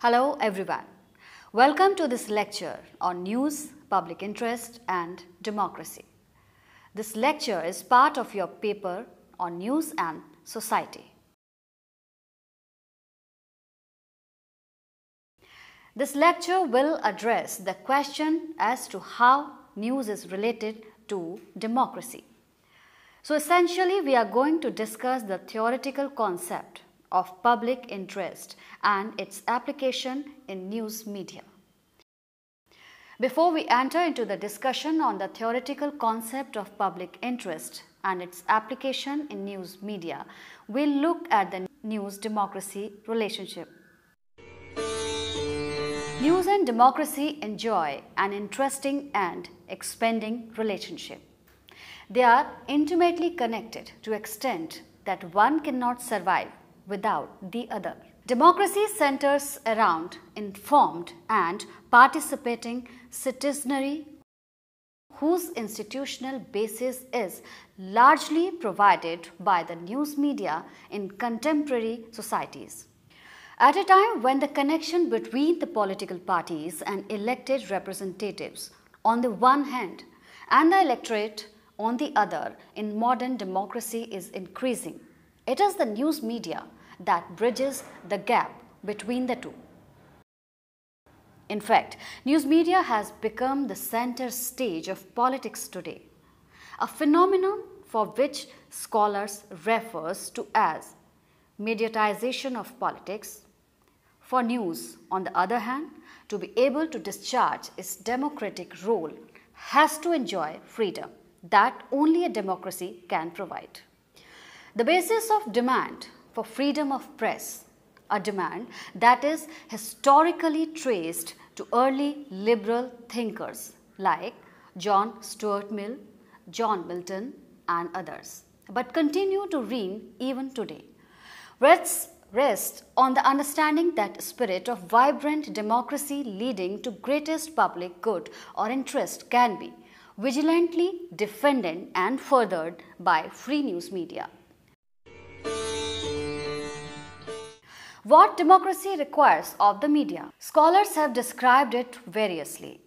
Hello everyone. Welcome to this lecture on news, public interest and democracy. This lecture is part of your paper on news and society. This lecture will address the question as to how news is related to democracy. So essentially we are going to discuss the theoretical concept of public interest and its application in news media. Before we enter into the discussion on the theoretical concept of public interest and its application in news media, we'll look at the news-democracy relationship. News and democracy enjoy an interesting and expanding relationship. They are intimately connected to an extent that one cannot survive without the other. Democracy centers around informed and participating citizenry whose institutional basis is largely provided by the news media in contemporary societies. At a time when the connection between the political parties and elected representatives on the one hand and the electorate on the other in modern democracy is increasing, it is the news media that bridges the gap between the two. In fact, news media has become the center stage of politics today, a phenomenon for which scholars refers to as mediatisation of politics. For news, on the other hand, to be able to discharge its democratic role has to enjoy freedom that only a democracy can provide. The basis of demand for freedom of press, a demand that is historically traced to early liberal thinkers like John Stuart Mill, John Milton and others, but continue to reign even today. Rests on the understanding that spirit of vibrant democracy leading to greatest public good or interest can be vigilantly defended and furthered by free news media. What democracy requires of the media? Scholars have described it variously.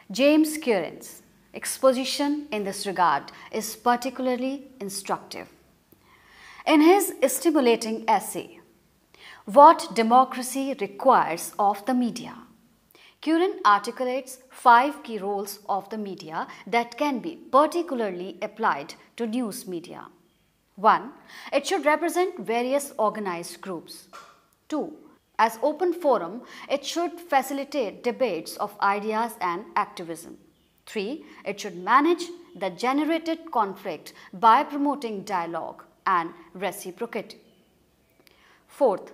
James Curan's exposition in this regard is particularly instructive. In his stimulating essay, What Democracy Requires of the Media, Curan articulates 5 key roles of the media that can be particularly applied to news media. 1. It should represent various organized groups. 2. As open forum, it should facilitate debates of ideas and activism. 3. It should manage the generated conflict by promoting dialogue and reciprocity. 4th,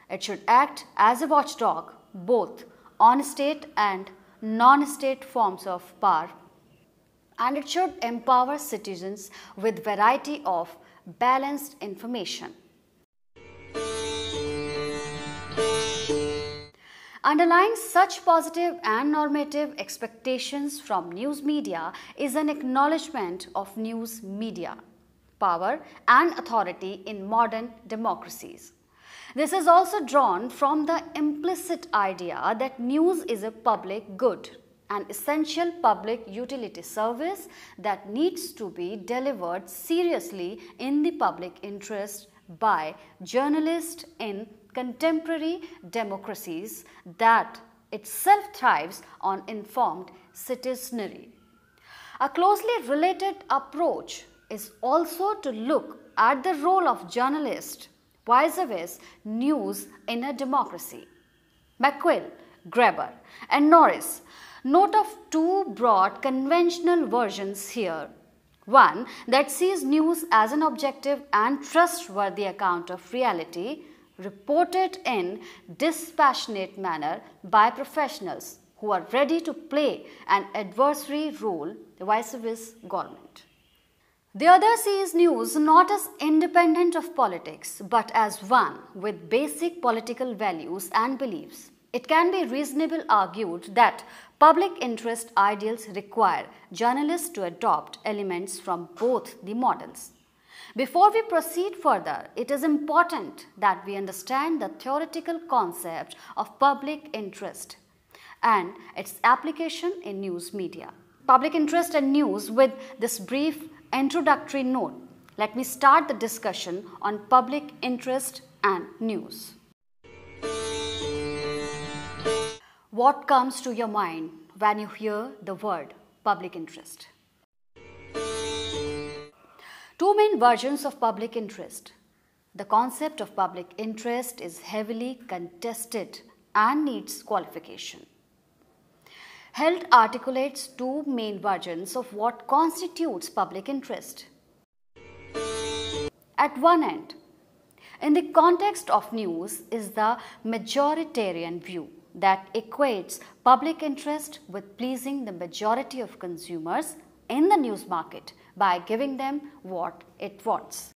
it should act as a watchdog both on state and non-state forms of power, and it should empower citizens with variety of balanced information. Underlying such positive and normative expectations from news media is an acknowledgement of news media power and authority in modern democracies. This is also drawn from the implicit idea that news is a public good, an essential public utility service that needs to be delivered seriously in the public interest by journalists in contemporary democracies that itself thrives on informed citizenry. A closely related approach is also to look at the role of journalist vis-a-vis news in a democracy. McQuill, Graeber and Norris note of 2 broad conventional versions here. One that sees news as an objective and trustworthy account of reality reported in dispassionate manner by professionals who are ready to play an adversary role vis-a-vis government. The other sees news not as independent of politics, but as one with basic political values and beliefs. It can be reasonably argued that public interest ideals require journalists to adopt elements from both the models. Before we proceed further, it is important that we understand the theoretical concept of public interest and its application in news media. Public interest and news. With this brief introductory note, let me start the discussion on public interest and news. What comes to your mind when you hear the word public interest? Two main versions of public interest. The concept of public interest is heavily contested and needs qualification. Held articulates two main versions of what constitutes public interest. At one end, in the context of news, is the majoritarian view that equates public interest with pleasing the majority of consumers in the news market by giving them what it wants.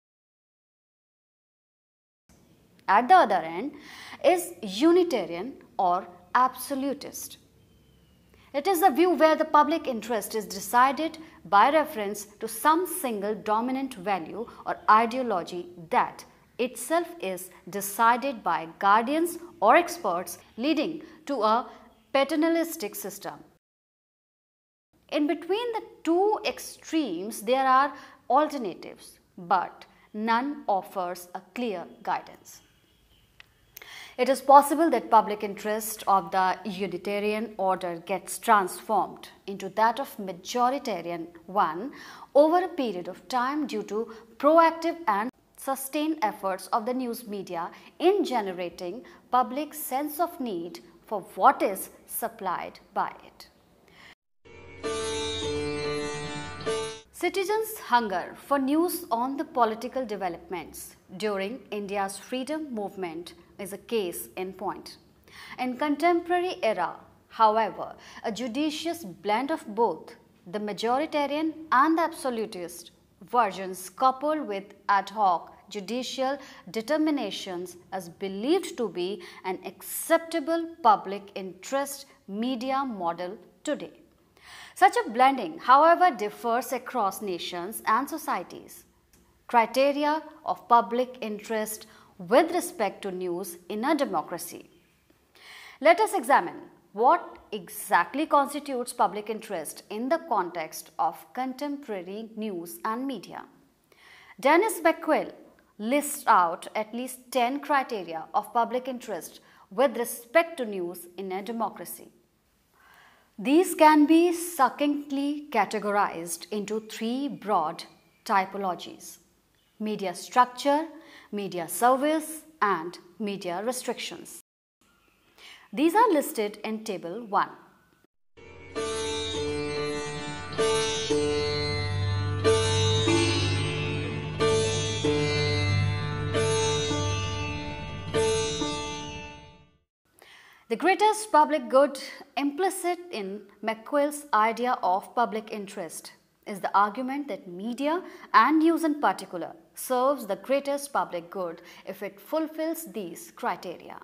At the other end is Unitarian or absolutist. It is a view where the public interest is decided by reference to some single dominant value or ideology that itself is decided by guardians or experts, leading to a paternalistic system. In between the two extremes, there are alternatives, but none offers a clear guidance. It is possible that public interest of the Unitarian order gets transformed into that of majoritarian one over a period of time due to proactive and sustained efforts of the news media in generating public sense of need for what is supplied by it. Citizens' hunger for news on the political developments during India's freedom movement is a case in point. In contemporary era, however, a judicious blend of both the majoritarian and the absolutist versions coupled with ad hoc judicial determinations is believed to be an acceptable public interest media model today. Such a blending, however, differs across nations and societies. Criteria of public interest with respect to news in a democracy. Let us examine what exactly constitutes public interest in the context of contemporary news and media. Dennis Beckwell lists out at least 10 criteria of public interest with respect to news in a democracy. These can be succinctly categorized into three broad typologies: media structure, media service, and media restrictions. These are listed in Table 1. The greatest public good implicit in Beckwell's idea of public interest is the argument that media and news in particular serves the greatest public good if it fulfills these criteria.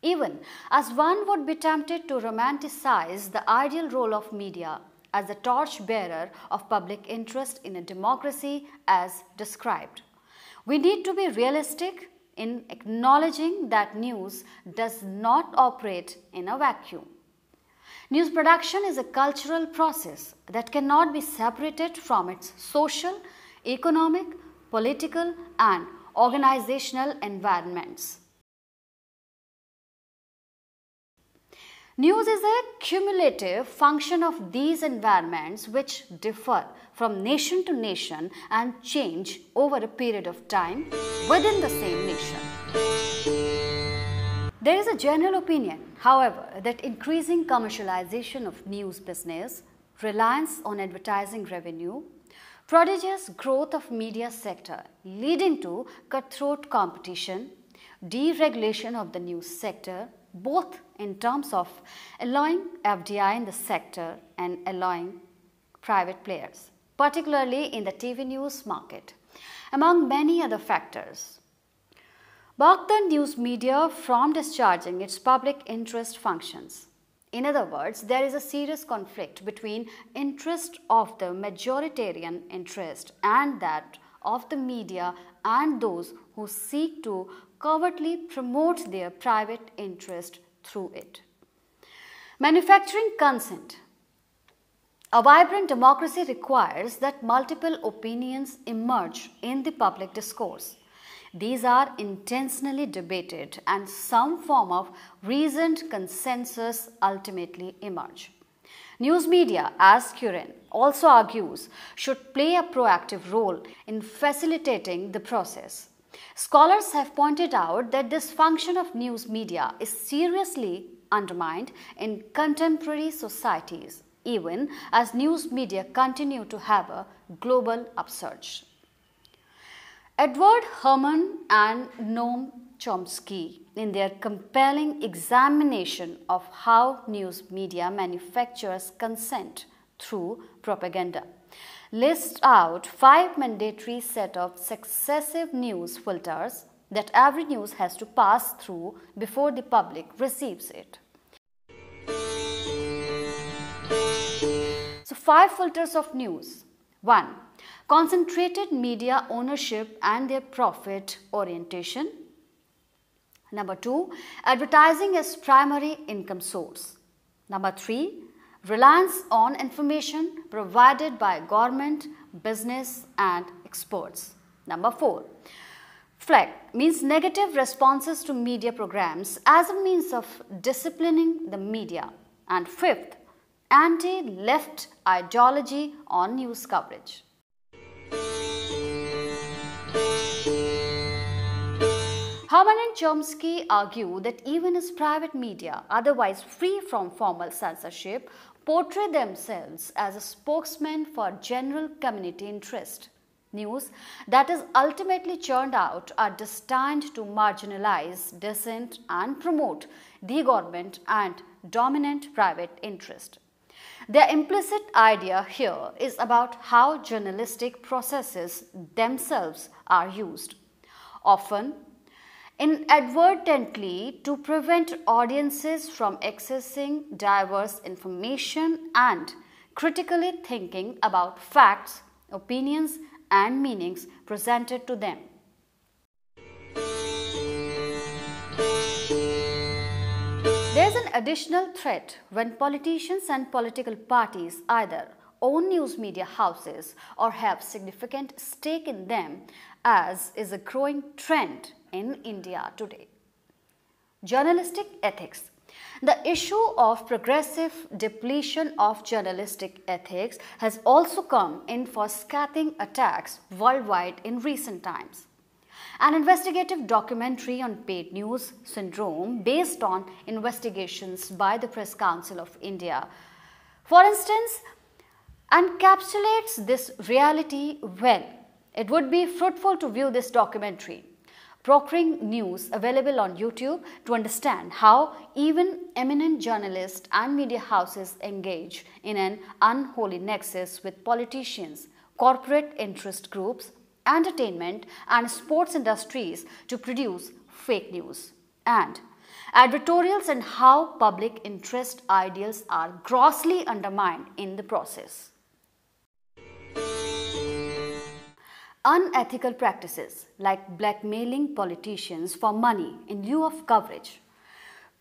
Even as one would be tempted to romanticize the ideal role of media as the torchbearer of public interest in a democracy as described, we need to be realistic in acknowledging that news does not operate in a vacuum. News production is a cultural process that cannot be separated from its social, economic, political, and organizational environments. News is a cumulative function of these environments which differ from nation to nation and change over a period of time within the same nation. There is a general opinion, however, that increasing commercialization of news business, reliance on advertising revenue, prodigious growth of media sector leading to cutthroat competition, deregulation of the news sector, both in terms of allowing FDI in the sector and allowing private players, particularly in the TV news market, among many other factors, block the news media from discharging its public interest functions. In other words, there is a serious conflict between interest of the majoritarian interest and that of the media and those who seek to covertly promote their private interest through it. Manufacturing consent. A vibrant democracy requires that multiple opinions emerge in the public discourse. These are intentionally debated and some form of reasoned consensus ultimately emerge. News media, as Curan also argues, should play a proactive role in facilitating the process. Scholars have pointed out that this function of news media is seriously undermined in contemporary societies, even as news media continue to have a global upsurge. Edward Herman and Noam Chomsky, in their compelling examination of how news media manufactures consent through propaganda, list out 5 mandatory set of successive news filters that every news has to pass through before the public receives it. So 5 filters of news. 1. Concentrated media ownership and their profit orientation. Number 2. Advertising as primary income source. Number 3. Reliance on information provided by government, business and experts. Number 4. FLEG means negative responses to media programs as a means of disciplining the media. And 5th, anti-left ideology on news coverage. Herman and Chomsky argue that even as private media, otherwise free from formal censorship, portray themselves as a spokesman for general community interest. News that is ultimately churned out are destined to marginalize, dissent and promote the government and dominant private interest. Their implicit idea here is about how journalistic processes themselves are used, often inadvertently to prevent audiences from accessing diverse information and critically thinking about facts, opinions, and meanings presented to them. There is an additional threat when politicians and political parties either own news media houses or have significant stake in them, as is a growing trend in India today. Journalistic ethics. The issue of progressive depletion of journalistic ethics has also come in for scathing attacks worldwide in recent times. An investigative documentary on paid news syndrome based on investigations by the Press Council of India, for instance, encapsulates this reality well. It would be fruitful to view this documentary, Procuring News, available on YouTube, to understand how even eminent journalists and media houses engage in an unholy nexus with politicians, corporate interest groups, entertainment and sports industries to produce fake news, and advertorials, and how public interest ideals are grossly undermined in the process. Unethical practices like blackmailing politicians for money in lieu of coverage.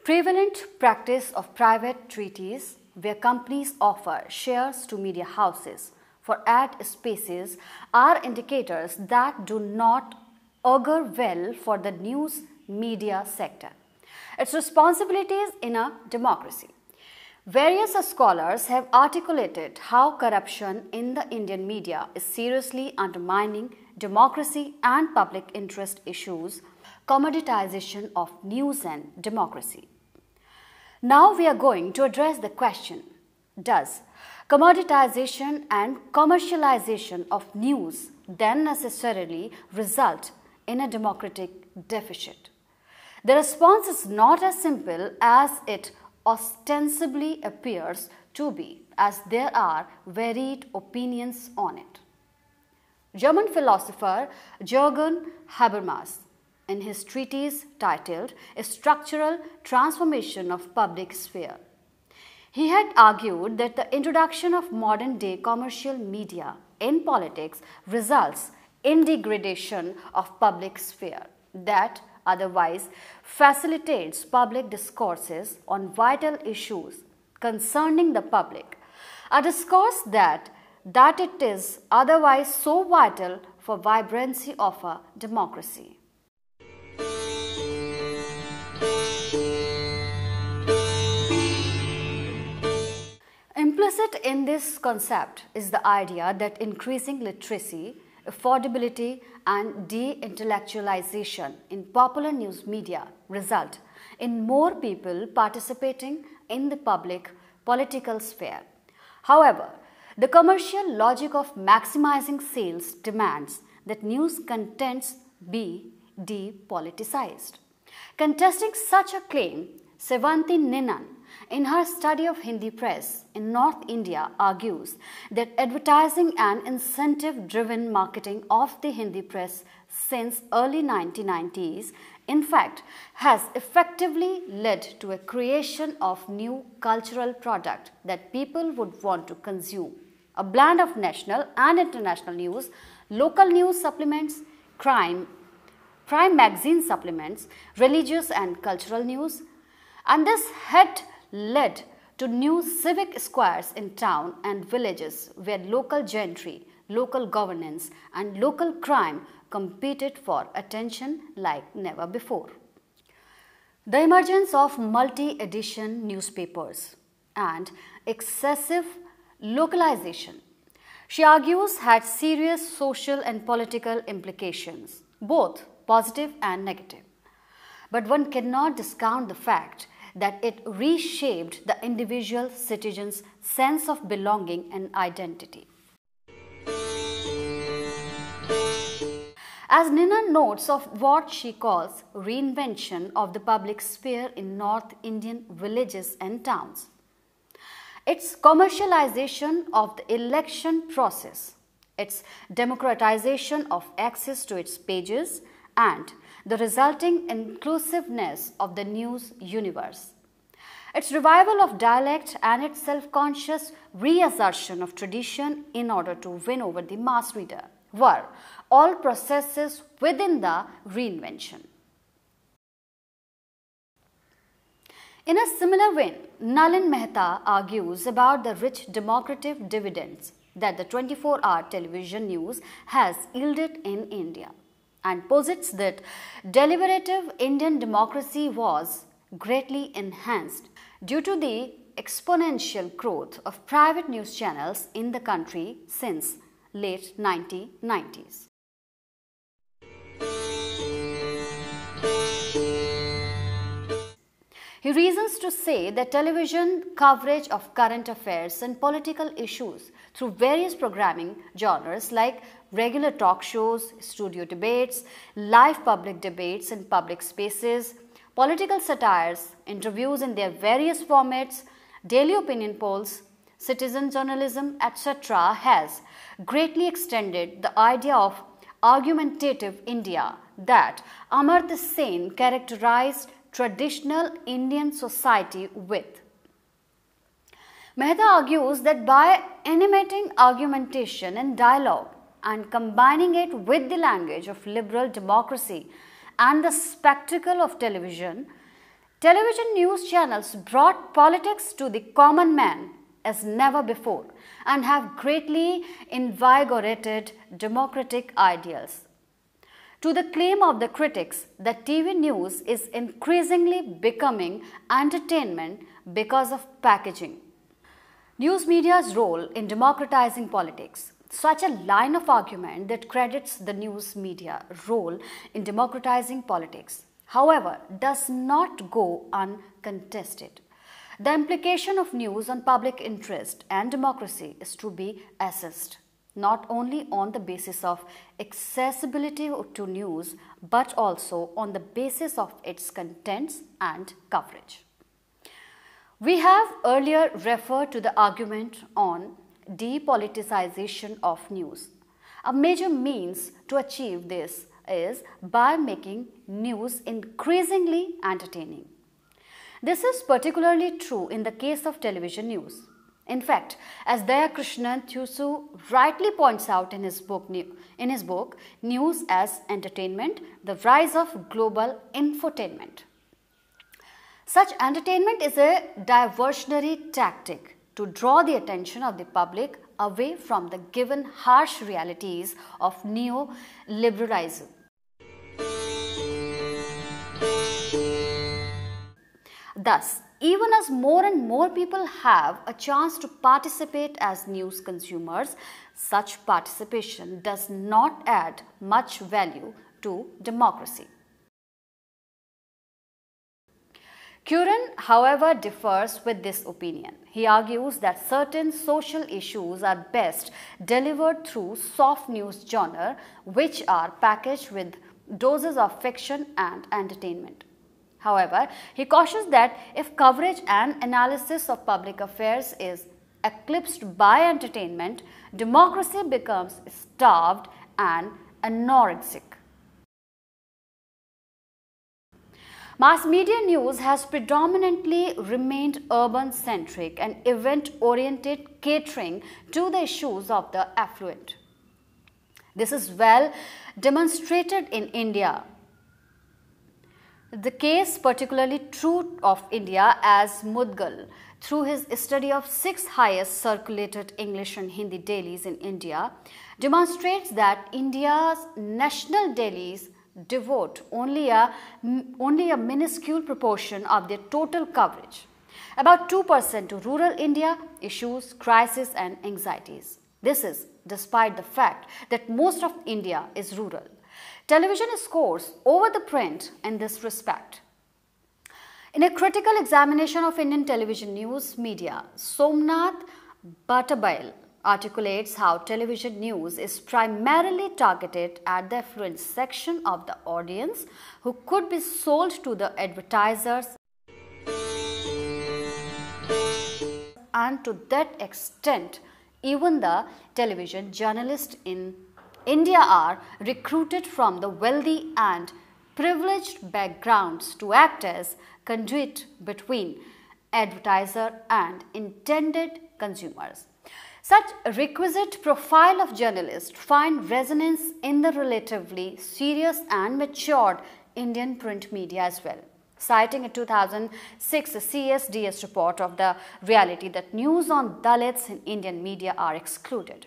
Prevalent practice of private treaties where companies offer shares to media houses for ad spaces are indicators that do not augur well for the news media sector, its responsibilities in a democracy. Various scholars have articulated how corruption in the Indian media is seriously undermining democracy and public interest issues, commoditization of news and democracy. Now we are going to address the question, does commoditization and commercialization of news then necessarily result in a democratic deficit? The response is not as simple as it ostensibly appears to be, as there are varied opinions on it. German philosopher Jürgen Habermas, in his treatise titled A Structural Transformation of Public Sphere, he had argued that the introduction of modern-day commercial media in politics results indegradation of public sphere that otherwise facilitates public discourses on vital issues concerning the public, a discourse that it is otherwise so vital for vibrancy of a democracy. Implicit in this concept is the idea that increasing literacy, affordability and de-intellectualization in popular news media result in more people participating in the public political sphere. However, the commercial logic of maximizing sales demands that news contents be depoliticized. Contesting such a claim, Sevanti Ninan, in her study of Hindi press in North India, argues that advertising and incentive-driven marketing of the Hindi press since early 1990s, in fact, has effectively led to a creation of new cultural product that people would want to consume. A blend of national and international news, local news supplements, crime magazine supplements, religious and cultural news, and this had led to new civic squares in town and villages where local gentry, local governance and local crime competed for attention like never before. The emergence of multi-edition newspapers and excessive localization, she argues, had serious social and political implications, both positive and negative. But one cannot discount the fact that it reshaped the individual citizen's sense of belonging and identity. As Nina notes of what she calls reinvention of the public sphere in North Indian villages and towns, its commercialization of the election process, its democratization of access to its pages, and the resulting inclusiveness of the news universe, its revival of dialect and its self-conscious reassertion of tradition in order to win over the mass reader were all processes within the reinvention. In a similar vein, Nalin Mehta argues about the rich democratic dividends that the 24-hour television news has yielded in India, and posits that deliberative Indian democracy was greatly enhanced due to the exponential growth of private news channels in the country since late 1990s. He reasons to say that television coverage of current affairs and political issues through various programming genres like regular talk shows, studio debates, live public debates in public spaces, political satires, interviews in their various formats, daily opinion polls, citizen journalism, etc. has greatly extended the idea of argumentative India that Amartya Sen characterized traditional Indian society with. Mehta argues that by animating argumentation and dialogue and combining it with the language of liberal democracy and the spectacle of television, television news channels brought politics to the common man as never before and have greatly invigorated democratic ideals. To the claim of the critics that TV news is increasingly becoming entertainment because of packaging, news media's role in democratizing politics, such a line of argument that credits the news media role in democratizing politics, however, does not go uncontested. The implication of news on public interest and democracy is to be assessed not only on the basis of accessibility to news, but also on the basis of its contents and coverage. We have earlier referred to the argument on depoliticization of news. A major means to achieve this is by making news increasingly entertaining. This is particularly true in the case of television news. In fact, as Dayakrishnan Thusu rightly points out in his book News as Entertainment, The Rise of Global Infotainment. Such entertainment is a diversionary tactic to draw the attention of the public away from the given harsh realities of neoliberalism. Thus, even as more and more people have a chance to participate as news consumers, such participation does not add much value to democracy. Curan, however, differs with this opinion. He argues that certain social issues are best delivered through soft news genre, which are packaged with doses of fiction and entertainment. However, he cautions that if coverage and analysis of public affairs is eclipsed by entertainment, democracy becomes starved and anorexic. Mass media news has predominantly remained urban-centric and event-oriented, catering to the issues of the affluent. This is well demonstrated in India. The case particularly true of India, as Mudgal, through his study of 6 highest circulated English and Hindi dailies in India, demonstrates that India's national dailies devote only a minuscule proportion of their total coverage, about 2% to rural India issues, crises and anxieties. This is despite the fact that most of India is rural. Television scores over the print in this respect. In a critical examination of Indian television news media, Somnath Bhattabail articulates how television news is primarily targeted at the affluent section of the audience who could be sold to the advertisers, and to that extent even the television journalists in India are recruited from the wealthy and privileged backgrounds to act as conduit between advertiser and intended consumers. Such requisite profile of journalists find resonance in the relatively serious and matured Indian print media as well. Citing a 2006 CSDS report of the reality that news on Dalits in Indian media are excluded,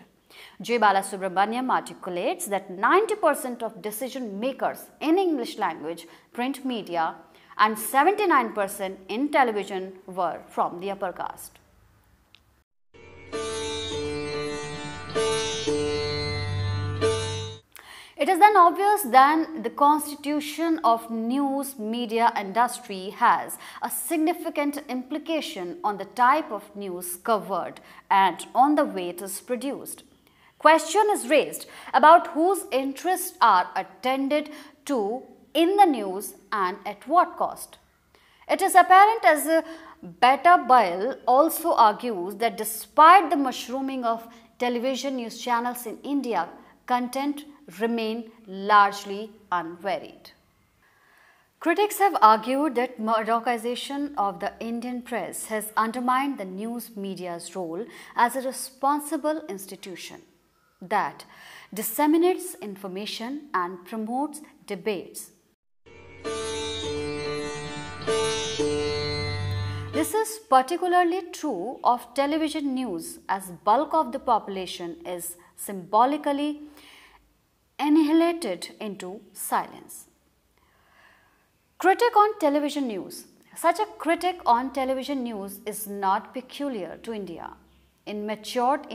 J. Balasubramaniam articulates that 90% of decision makers in English language print media and 79% in television were from the upper caste. It is then obvious that the constitution of news media industry has a significant implication on the type of news covered and on the way it is produced. Question is raised about whose interests are attended to in the news and at what cost. It is apparent, as Bhattabail also argues, that despite the mushrooming of television news channels in India, content remain largely unvaried. Critics have argued that Murdochization of the Indian press has undermined the news media's role as a responsible institution that disseminates information and promotes debates. This is particularly true of television news, as bulk of the population is symbolically annihilated into silence. Critic on television news. Such a critic on television news is not peculiar to India. In matured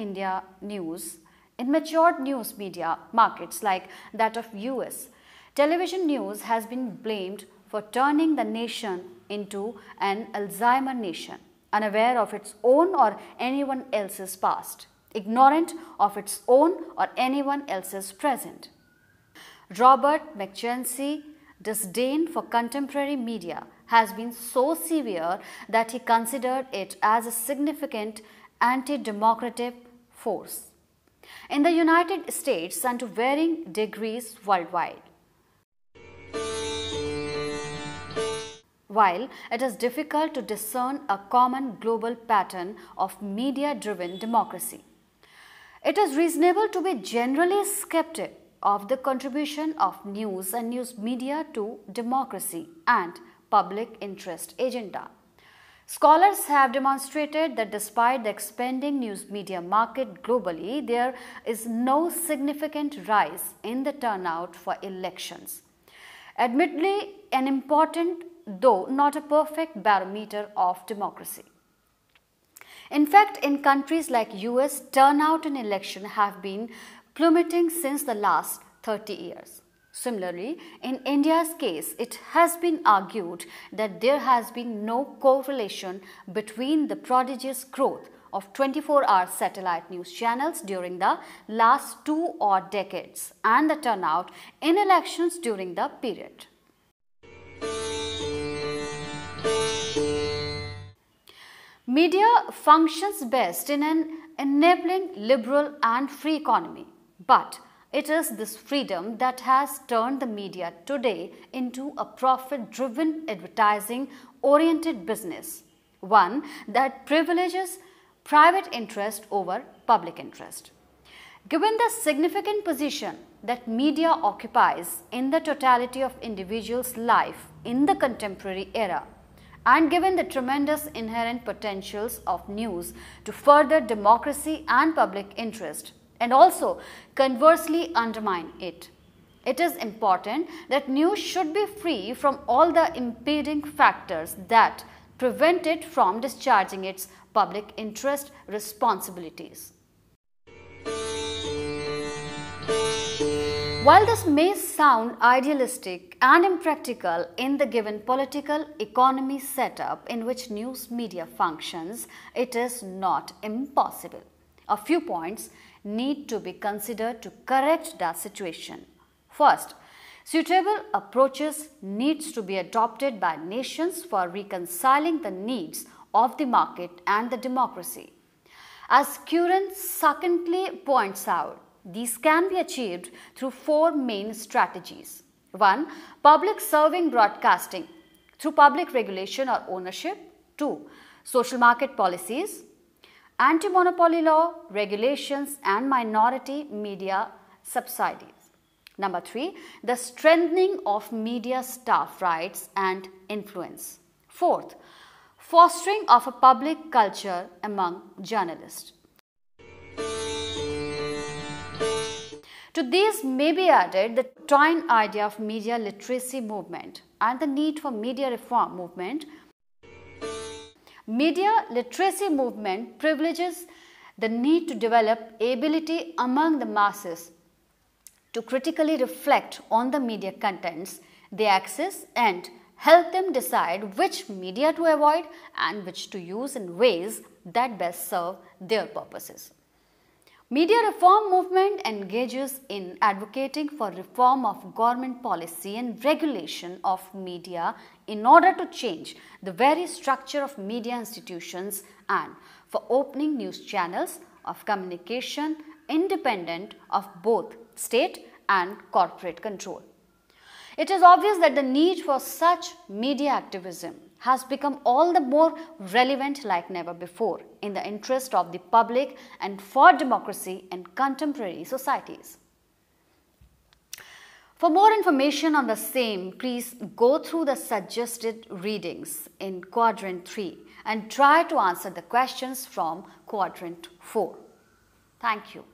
news media markets like that of US, television news has been blamed for turning the nation into an Alzheimer nation, unaware of its own or anyone else's past, ignorant of its own or anyone else's present. Robert McChesney's disdain for contemporary media has been so severe that he considered it as a significant anti-democratic force in the United States and to varying degrees worldwide. while it is difficult to discern a common global pattern of media-driven democracy. It is reasonable to be generally skeptical of the contribution of news and news media to democracy and public interest agenda. Scholars have demonstrated that despite the expanding news media market globally, there is no significant rise in the turnout for elections. Admittedly, an important, though not a perfect barometer of democracy. In fact, in countries like US, turnout in election have been plummeting since the last 30 years. Similarly, in India's case, it has been argued that there has been no correlation between the prodigious growth of 24-hour satellite news channels during the last 2 odd decades and the turnout in elections during the period. Media functions best in an enabling liberal and free economy, but it is this freedom that has turned the media today into a profit-driven, advertising-oriented business, one that privileges private interest over public interest. Given the significant position that media occupies in the totality of individuals' life in the contemporary era, and given the tremendous inherent potentials of news to further democracy and public interest, and also conversely undermine it, it is important that news should be free from all the impeding factors that prevent it from discharging its public interest responsibilities. While this may sound idealistic and impractical in the given political economy setup in which news media functions, it is not impossible. A few points need to be considered to correct that situation. First, suitable approaches needs to be adopted by nations for reconciling the needs of the market and the democracy. As Curan succinctly points out, these can be achieved through 4 main strategies. 1. Public serving broadcasting through public regulation or ownership. 2. Social market policies, anti-monopoly law, regulations and minority media subsidies. Number 3. The strengthening of media staff rights and influence. 4th. Fostering of a public culture among journalists. To these may be added the twin idea of media literacy movement and the need for media reform movement. Media literacy movement privileges the need to develop ability among the masses to critically reflect on the media contents they access and help them decide which media to avoid and which to use in ways that best serve their purposes. Media reform movement engages in advocating for reform of government policy and regulation of media in order to change the very structure of media institutions and for opening news channels of communication independent of both state and corporate control. It is obvious that the need for such media activism has become all the more relevant like never before in the interest of the public and for democracy in contemporary societies. For more information on the same, please go through the suggested readings in Quadrant 3 and try to answer the questions from Quadrant 4. Thank you.